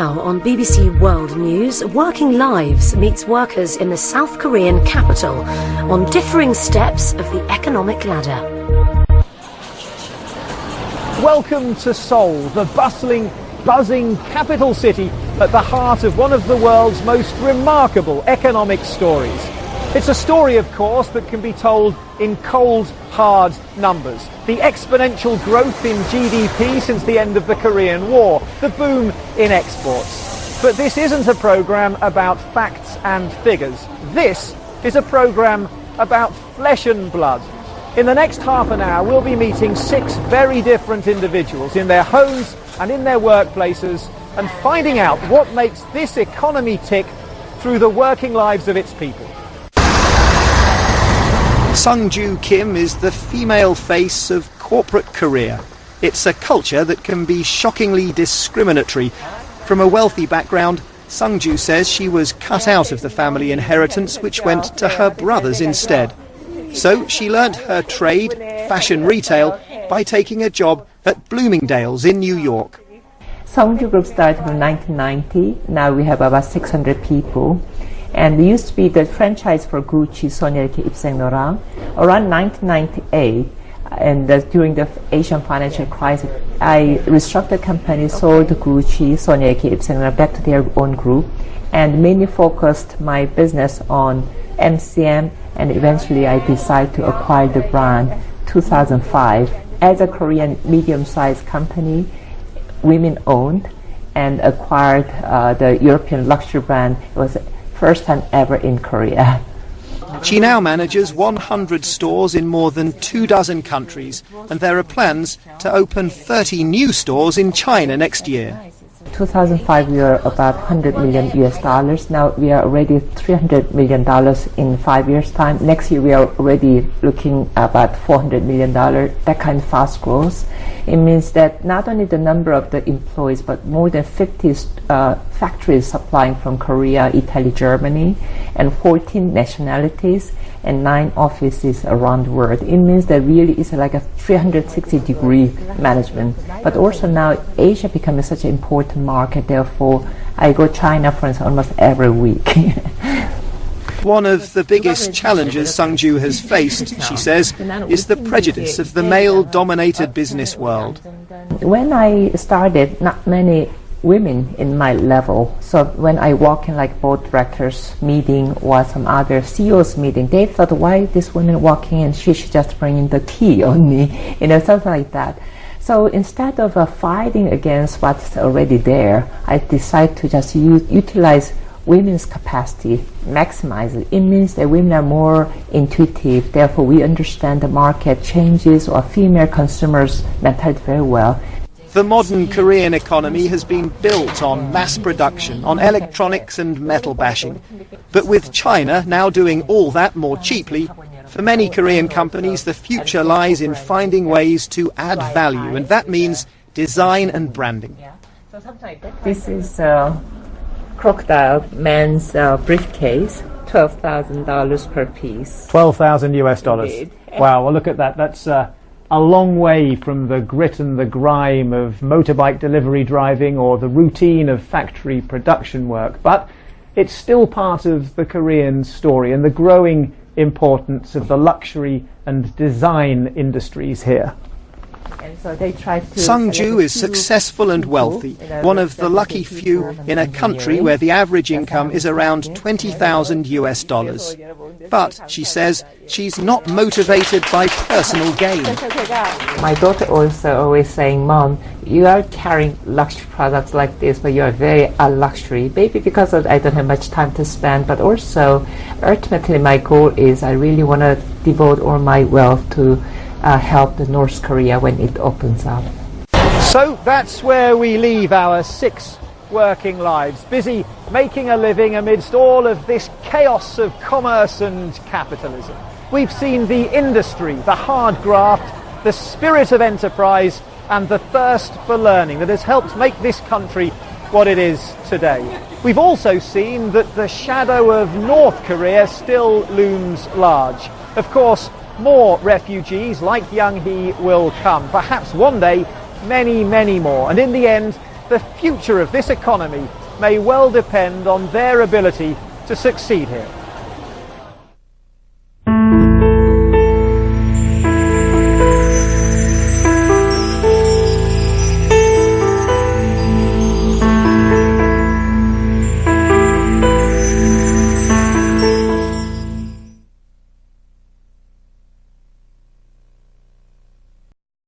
Now on BBC World News, Working Lives meets workers in the South Korean capital on differing steps of the economic ladder. Welcome to Seoul, the bustling, buzzing capital city at the heart of one of the world's most remarkable economic stories. It's a story, of course, that can be told in cold, hard numbers. The exponential growth in GDP since the end of the Korean War, the boom in exports. But this isn't a programme about facts and figures. This is a programme about flesh and blood. In the next half an hour, we'll be meeting 6 very different individuals in their homes and in their workplaces and finding out what makes this economy tick through the working lives of its people. SUNG-JOO Kim is the female face of corporate Korea. It's a culture that can be shockingly discriminatory. From a wealthy background, SUNG-JOO says she was cut out of the family inheritance, which went to her brothers instead. So she learnt her trade, fashion retail, by taking a job at Bloomingdale's in New York. SUNG-JOO Group started in 1990. Now we have about 600 people. And we used to be the franchise for Gucci, Sonia 이렇게 입생노랑. Around 1998, and during the Asian financial crisis, I restructured the company, sold Gucci, Sonia 이렇게 입생노랑 back to their own group, and mainly focused my business on MCM, and eventually I decided to acquire the brand 2005 as a Korean medium-sized company, women-owned, and acquired the European luxury brand. It was first time ever in Korea. She now manages 100 stores in more than 24 countries, and there are plans to open 30 new stores in China next year. 2005 we were about 100 million US dollars. Now we are already $300 million in 5 years time. Next year we are already looking about $400 million. That kind of fast growth. It means that not only the number of the employees, but more than 50 factories supplying from Korea, Italy, Germany, and 14 nationalities and 9 offices around the world. It means that really it's like a 360-degree management. But also now Asia becoming such an important market. Therefore, I go to China, for instance, almost every week. One of the biggest challenges SUNG-JOO has faced, she says, is the prejudice of the male-dominated business world. When I started, not many women in my level. So when I walk in like board directors meeting or some other CEOs meeting, they thought, why this woman walking in? She should just bring in the tea only, something like that. So instead of fighting against what's already there, I decided to just utilize women's capacity, maximize it. It means that women are more intuitive, therefore we understand the market changes or female consumers' mentality very well. The modern Korean economy has been built on mass production, on electronics and metal bashing. But with China now doing all that more cheaply, for many Korean companies the future lies in finding ways to add value, and that means design and branding. This is Crocodile men's briefcase, $12,000 per piece. 12,000 US dollars. Wow, well look at that. That's a long way from the grit and the grime of motorbike delivery driving or the routine of factory production work. But it's still part of the Korean story and the growing importance of the luxury and design industries here. And so they tried to SUNG-JOO is successful and wealthy, one of the lucky few in a country where the average income is around 20,000 US dollars. But, she says, she's not motivated by personal gain. My daughter also always saying, Mom, you are carrying luxury products like this, but you are very luxury. Maybe because I don't have much time to spend, but also ultimately my goal is I really want to devote all my wealth to help the North Korea when it opens up. So that's where we leave our 6 working lives, busy making a living amidst all of this chaos of commerce and capitalism. We've seen the industry, the hard graft, the spirit of enterprise and the thirst for learning that has helped make this country what it is today. We've also seen that the shadow of North Korea still looms large. Of course, more refugees like Young Hee will come. Perhaps one day, many, many more. And in the end, the future of this economy may well depend on their ability to succeed here.